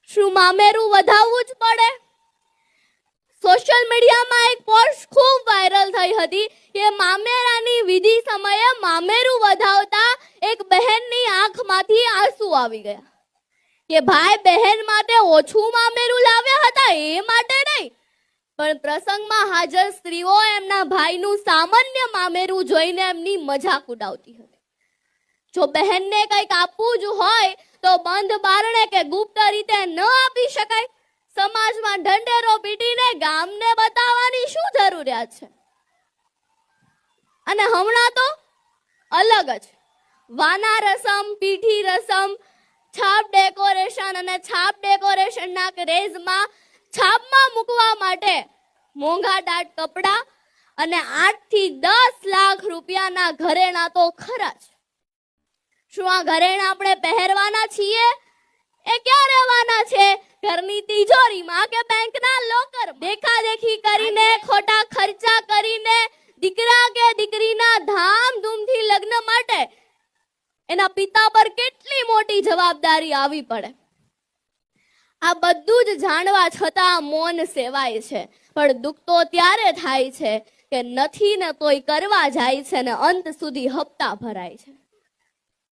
શું મામેરું વધાવવું જ પડે? સોશિયલ મીડિયામાં એક પોસ્ટ ખૂબ વાયરલ થઈ હતી કે મામેરાની વિધિ સમયે મામેરું વધાવતા એક બહેનની આંખમાંથી આંસુ આવી ગયા કે ભાઈ બહેન માટે ઓછું મામેરું લાવ્યા હતા એ માટે નહીં, પણ પ્રસંગમાં હાજર સ્ત્રીઓ એમના ભાઈનું સામાન્ય મામેરું જોઈને એમની મજાક ઉડાવતી હતી. જો બહેનને કંઈક આપવું જ હોય તો બંધ બારણે કે ગુપ્ત રીતે ન આપી શકાય? સમાજમાં ઢંઢેરો પીટીને ગામને બતાવવાની શું જરૂરિયાત છે? અને હમણાં તો અલગ જ વાના રસમ, પીઠી રસમ, છાપ ડેકોરેશન અને છાપ ડેકોરેશનના ક્રેઝમાં છાપમાં મૂકવા માટે મોંઘા દાટ કપડા અને 8 થી 10 લાખ રૂપિયાના ઘરેણા તો ખરા જ. શું આ ઘરેણા આપણે પહેરવાના છીએ? એ ક્યાં રહેવાના છે? ઘરની તિજોરીમાં કે બેંકના લોકર? દેખાદેખી કરીને, ખોટા ખર્ચા કરીને દીકરા કે દીકરીના ધામધૂમથી લગ્ન માટે એના પિતા પર કેટલી મોટી જવાબદારી આવી પડે. આ બધું જ જાણવા છતાં મૌન સેવાય છે. પણ દુઃખ તો ત્યારે થાય છે કે નથી ને તોય કરવા જાય છે ને અંત સુધી હપ્તા ભરાય છે.